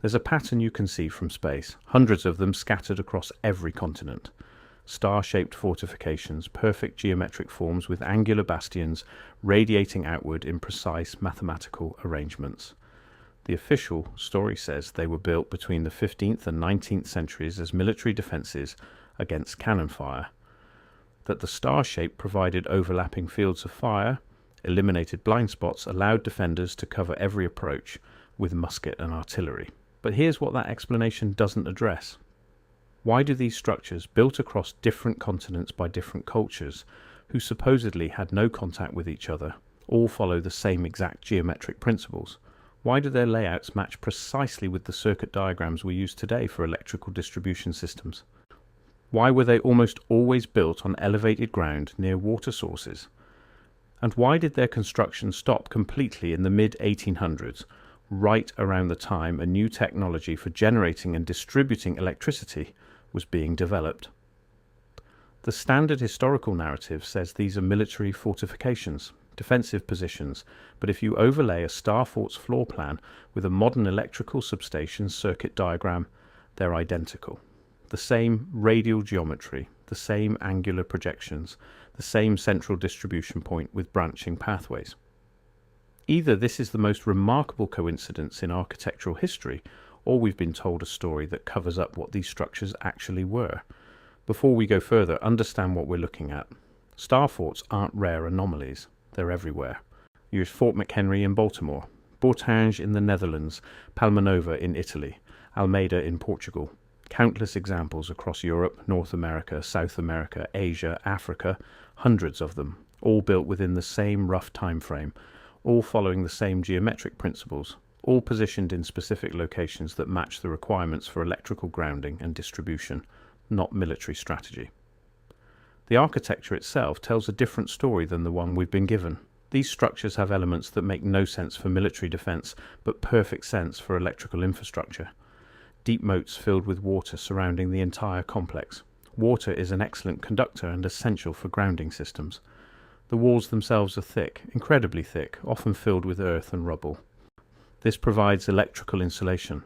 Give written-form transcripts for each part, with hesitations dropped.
There's a pattern you can see from space, hundreds of them scattered across every continent. Star-shaped fortifications, perfect geometric forms with angular bastions radiating outward in precise mathematical arrangements. The official story says they were built between the 15th and 19th centuries as military defences against cannon fire. That the star shape provided overlapping fields of fire, eliminated blind spots, allowed defenders to cover every approach with musket and artillery. But here's what that explanation doesn't address. Why do these structures, built across different continents by different cultures, who supposedly had no contact with each other, all follow the same exact geometric principles? Why do their layouts match precisely with the circuit diagrams we use today for electrical distribution systems? Why were they almost always built on elevated ground near water sources? And why did their construction stop completely in the mid-1800s, right around the time a new technology for generating and distributing electricity was being developed? The standard historical narrative says these are military fortifications, defensive positions, but if you overlay a star fort's floor plan with a modern electrical substation circuit diagram, they're identical. The same radial geometry, the same angular projections, the same central distribution point with branching pathways. Either this is the most remarkable coincidence in architectural history, or we've been told a story that covers up what these structures actually were. Before we go further, understand what we're looking at. Star forts aren't rare anomalies. They're everywhere. Here's Fort McHenry in Baltimore, Bourtange in the Netherlands, Palmanova in Italy, Almeida in Portugal. Countless examples across Europe, North America, South America, Asia, Africa, hundreds of them, all built within the same rough time frame, all following the same geometric principles, all positioned in specific locations that match the requirements for electrical grounding and distribution, not military strategy. The architecture itself tells a different story than the one we've been given. These structures have elements that make no sense for military defense, but perfect sense for electrical infrastructure. Deep moats filled with water surrounding the entire complex. Water is an excellent conductor and essential for grounding systems. The walls themselves are thick, incredibly thick, often filled with earth and rubble. This provides electrical insulation.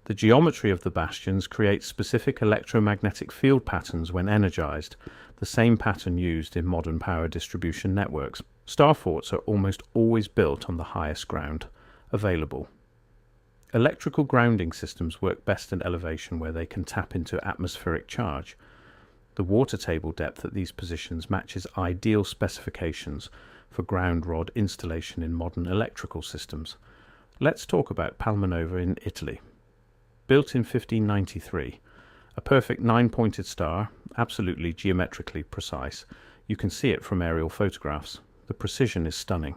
The geometry of the bastions creates specific electromagnetic field patterns when energized, the same pattern used in modern power distribution networks. Star forts are almost always built on the highest ground available. Electrical grounding systems work best at elevation where they can tap into atmospheric charge. The water table depth at these positions matches ideal specifications for ground rod installation in modern electrical systems. Let's talk about Palmanova in Italy. Built in 1593, a perfect 9-pointed star, absolutely geometrically precise. You can see it from aerial photographs. The precision is stunning.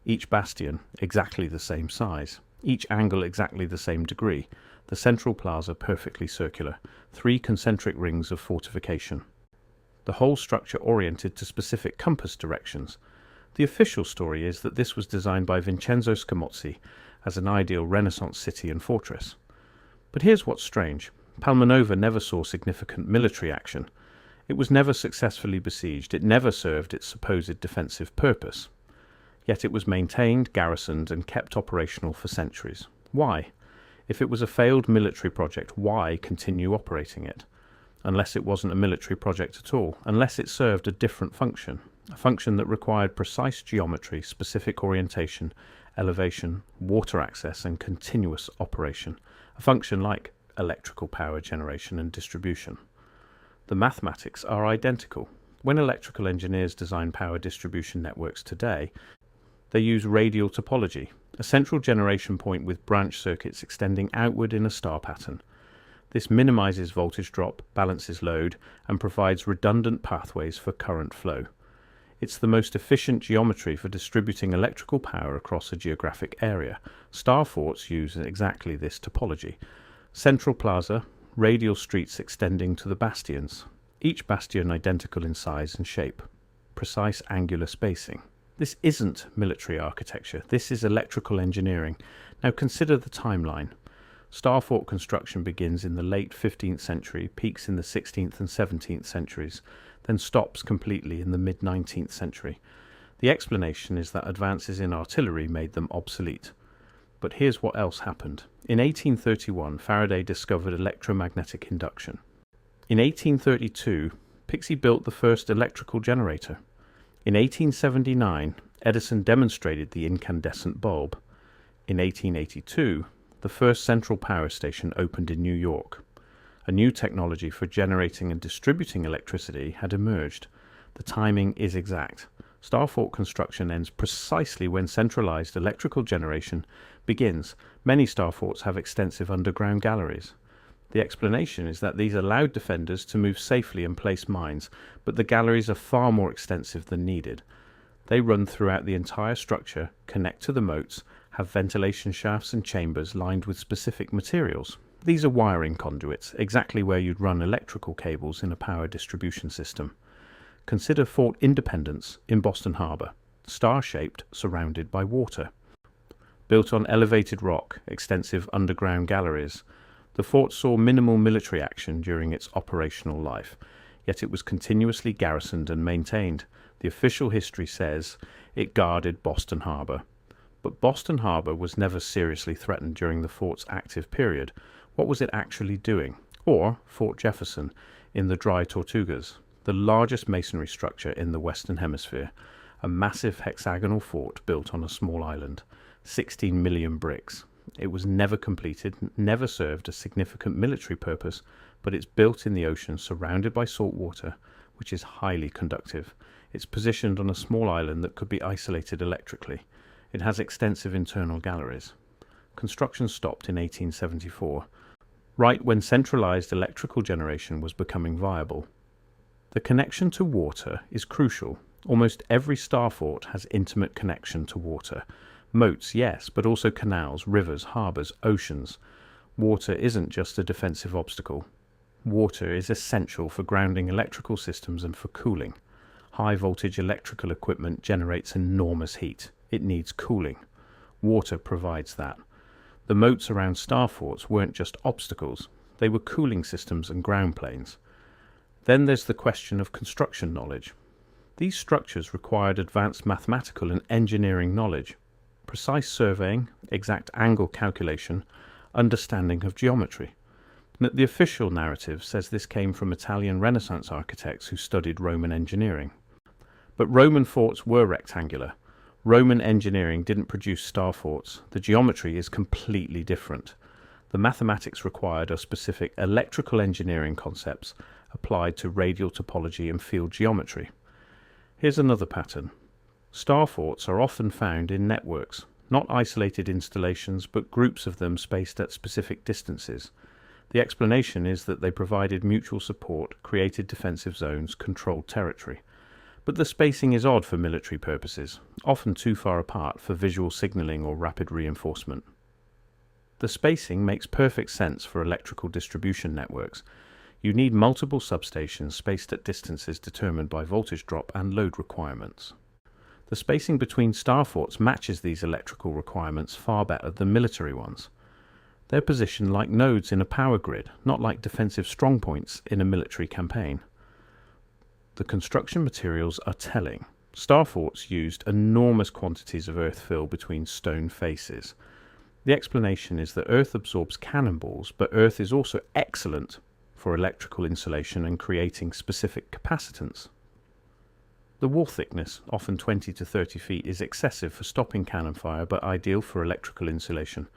Each bastion exactly the same size. Each angle exactly the same degree. The central plaza perfectly circular. 3 concentric rings of fortification. The whole structure oriented to specific compass directions. The official story is that this was designed by Vincenzo Scamozzi as an ideal Renaissance city and fortress. But here's what's strange. Palmanova never saw significant military action. It was never successfully besieged. It never served its supposed defensive purpose. Yet it was maintained, garrisoned, and kept operational for centuries. Why? If it was a failed military project, why continue operating it? Unless it wasn't a military project at all, unless it served a different function, a function that required precise geometry, specific orientation, elevation, water access, and continuous operation, a function like electrical power generation and distribution. The mathematics are identical. When electrical engineers design power distribution networks today, they use radial topology, a central generation point with branch circuits extending outward in a star pattern. This minimizes voltage drop, balances load, and provides redundant pathways for current flow. It's the most efficient geometry for distributing electrical power across a geographic area. Star forts use exactly this topology. Central plaza, radial streets extending to the bastions, each bastion identical in size and shape. Precise angular spacing. This isn't military architecture, this is electrical engineering. Now consider the timeline. Star fort construction begins in the late 15th century, peaks in the 16th and 17th centuries, then stops completely in the mid-19th century. The explanation is that advances in artillery made them obsolete. But here's what else happened. In 1831, Faraday discovered electromagnetic induction. In 1832, Pixie built the first electrical generator. In 1879, Edison demonstrated the incandescent bulb. In 1882, the first central power station opened in New York. A new technology for generating and distributing electricity had emerged. The timing is exact. Star fort construction ends precisely when centralized electrical generation begins. Many star forts have extensive underground galleries. The explanation is that these allowed defenders to move safely and place mines, but the galleries are far more extensive than needed. They run throughout the entire structure, connect to the moats, have ventilation shafts and chambers lined with specific materials. These are wiring conduits, exactly where you'd run electrical cables in a power distribution system. Consider Fort Independence in Boston Harbor, star-shaped, surrounded by water. Built on elevated rock, extensive underground galleries, the fort saw minimal military action during its operational life, yet it was continuously garrisoned and maintained. The official history says it guarded Boston Harbor. But Boston Harbor was never seriously threatened during the fort's active period. What was it actually doing? Or Fort Jefferson in the Dry Tortugas, the largest masonry structure in the Western Hemisphere, a massive hexagonal fort built on a small island, 16 million bricks. It was never completed, never served a significant military purpose, but it's built in the ocean surrounded by salt water, which is highly conductive. It's positioned on a small island that could be isolated electrically. It has extensive internal galleries. Construction stopped in 1874, right when centralized electrical generation was becoming viable. The connection to water is crucial. Almost every star fort has intimate connection to water. Moats, yes, but also canals, rivers, harbors, oceans. Water isn't just a defensive obstacle. Water is essential for grounding electrical systems and for cooling. High-voltage electrical equipment generates enormous heat. It needs cooling. Water provides that. The moats around star forts weren't just obstacles. They were cooling systems and ground planes. Then there's the question of construction knowledge. These structures required advanced mathematical and engineering knowledge, precise surveying, exact angle calculation, understanding of geometry. The official narrative says this came from Italian Renaissance architects who studied Roman engineering. But Roman forts were rectangular. Roman engineering didn't produce star forts. The geometry is completely different. The mathematics required are specific electrical engineering concepts applied to radial topology and field geometry. Here's another pattern. Star forts are often found in networks, not isolated installations, but groups of them spaced at specific distances. The explanation is that they provided mutual support, created defensive zones, controlled territory. But the spacing is odd for military purposes, often too far apart for visual signaling or rapid reinforcement. The spacing makes perfect sense for electrical distribution networks. You need multiple substations spaced at distances determined by voltage drop and load requirements. The spacing between star forts matches these electrical requirements far better than military ones. They're positioned like nodes in a power grid, not like defensive strongpoints in a military campaign. The construction materials are telling. Star forts used enormous quantities of earth fill between stone faces. The explanation is that earth absorbs cannonballs, but earth is also excellent for electrical insulation and creating specific capacitance. The wall thickness, often 20 to 30 feet, is excessive for stopping cannon fire but ideal for electrical insulation.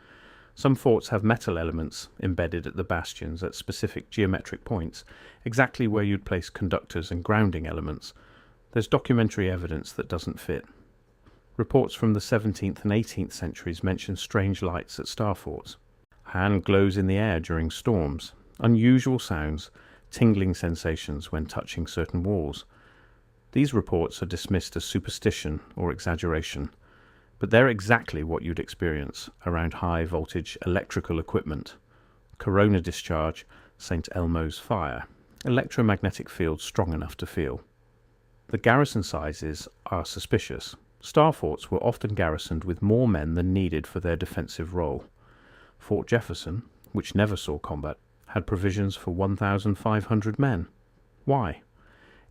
Some forts have metal elements embedded at the bastions at specific geometric points, exactly where you'd place conductors and grounding elements. There's documentary evidence that doesn't fit. Reports from the 17th and 18th centuries mention strange lights at star forts. A hand glows in the air during storms, unusual sounds, tingling sensations when touching certain walls. These reports are dismissed as superstition or exaggeration, but they're exactly what you'd experience around high-voltage electrical equipment. Corona discharge, St. Elmo's fire, electromagnetic fields strong enough to feel. The garrison sizes are suspicious. Star forts were often garrisoned with more men than needed for their defensive role. Fort Jefferson, which never saw combat, had provisions for 1,500 men. Why?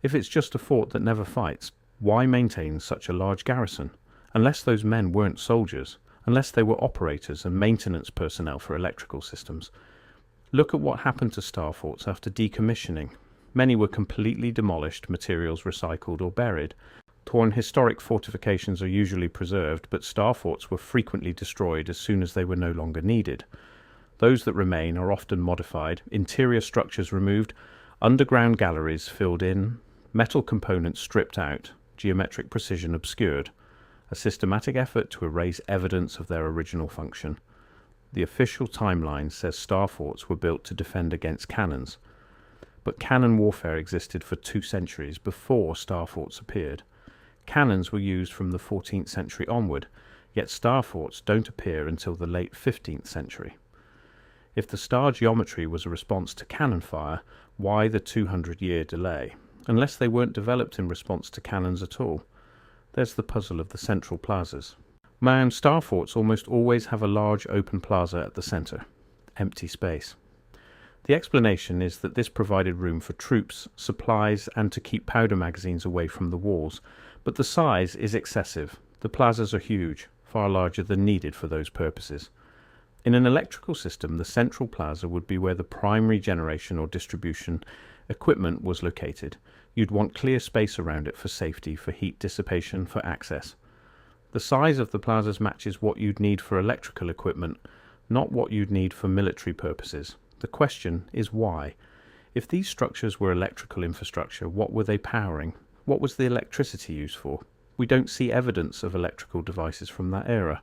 If it's just a fort that never fights, why maintain such a large garrison? Unless those men weren't soldiers, unless they were operators and maintenance personnel for electrical systems. Look at what happened to star forts after decommissioning. Many were completely demolished, materials recycled or buried. Torn historic fortifications are usually preserved, but star forts were frequently destroyed as soon as they were no longer needed. Those that remain are often modified, interior structures removed, underground galleries filled in, metal components stripped out, geometric precision obscured, a systematic effort to erase evidence of their original function. The official timeline says star forts were built to defend against cannons, but cannon warfare existed for 2 centuries before star forts appeared. Cannons were used from the 14th century onward, yet star forts don't appear until the late 15th century. If the star geometry was a response to cannon fire, why the 200-year delay? Unless they weren't developed in response to cannons at all. There's the puzzle of the central plazas. Mound star forts almost always have a large open plaza at the center, empty space. The explanation is that this provided room for troops, supplies, and to keep powder magazines away from the walls, but the size is excessive. The plazas are huge, far larger than needed for those purposes. In an electrical system, the central plaza would be where the primary generation or distribution equipment was located. You'd want clear space around it for safety, for heat dissipation, for access. The size of the plazas matches what you'd need for electrical equipment, not what you'd need for military purposes. The question is why. If these structures were electrical infrastructure, what were they powering? What was the electricity used for? We don't see evidence of electrical devices from that era.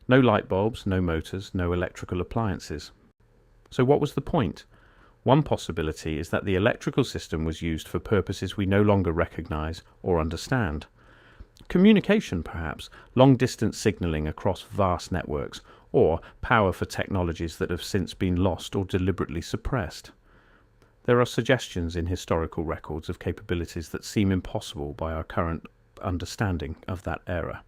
No light bulbs, no motors, no electrical appliances. So what was the point? One possibility is that the electrical system was used for purposes we no longer recognize or understand. Communication, perhaps, long-distance signaling across vast networks, or power for technologies that have since been lost or deliberately suppressed. There are suggestions in historical records of capabilities that seem impossible by our current understanding of that era.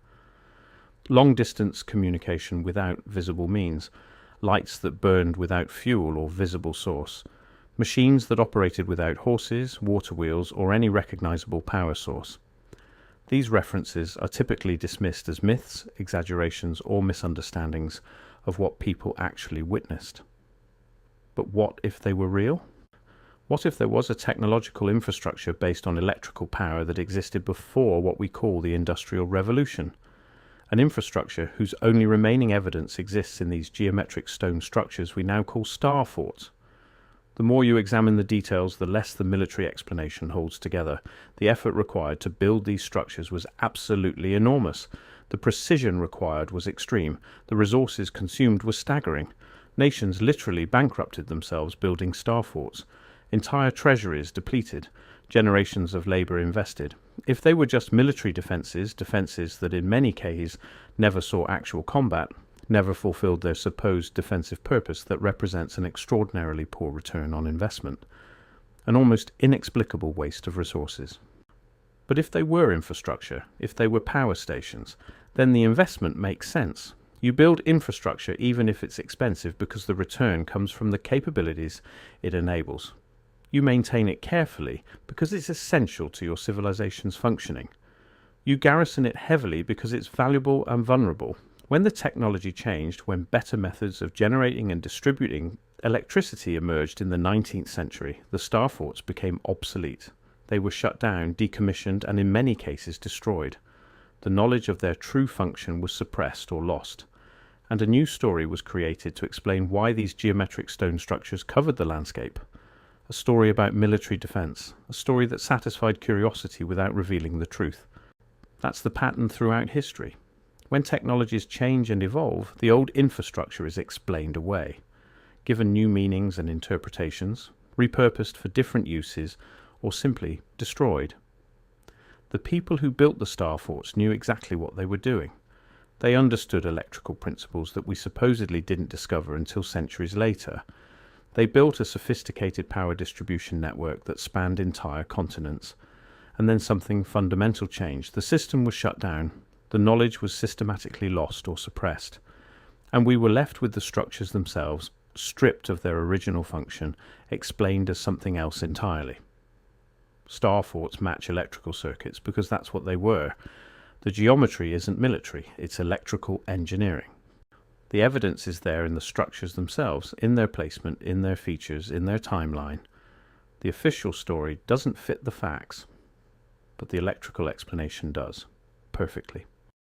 Long-distance communication without visible means, lights that burned without fuel or visible source, machines that operated without horses, water wheels, or any recognizable power source. These references are typically dismissed as myths, exaggerations, or misunderstandings of what people actually witnessed. But what if they were real? What if there was a technological infrastructure based on electrical power that existed before what we call the Industrial Revolution? An infrastructure whose only remaining evidence exists in these geometric stone structures we now call star forts. The more you examine the details, the less the military explanation holds together. The effort required to build these structures was absolutely enormous. The precision required was extreme. The resources consumed were staggering. Nations literally bankrupted themselves building star forts. Entire treasuries depleted. Generations of labor invested. If they were just military defenses that in many cases never saw actual combat, never fulfilled their supposed defensive purpose that represents an extraordinarily poor return on investment, an almost inexplicable waste of resources. But if they were infrastructure, if they were power stations, then the investment makes sense. You build infrastructure even if it's expensive because the return comes from the capabilities it enables. You maintain it carefully because it's essential to your civilization's functioning. You garrison it heavily because it's valuable and vulnerable. When the technology changed, when better methods of generating and distributing electricity emerged in the 19th century, the star forts became obsolete. They were shut down, decommissioned, and in many cases destroyed. The knowledge of their true function was suppressed or lost, and a new story was created to explain why these geometric stone structures covered the landscape. A story about military defense, a story that satisfied curiosity without revealing the truth. That's the pattern throughout history. When technologies change and evolve, the old infrastructure is explained away, given new meanings and interpretations, repurposed for different uses, or simply destroyed. The people who built the star forts knew exactly what they were doing. They understood electrical principles that we supposedly didn't discover until centuries later. They built a sophisticated power distribution network that spanned entire continents. And then something fundamental changed. The system was shut down. The knowledge was systematically lost or suppressed, and we were left with the structures themselves, stripped of their original function, explained as something else entirely. Star forts match electrical circuits because that's what they were. The geometry isn't military, it's electrical engineering. The evidence is there in the structures themselves, in their placement, in their features, in their timeline. The official story doesn't fit the facts, but the electrical explanation does, perfectly.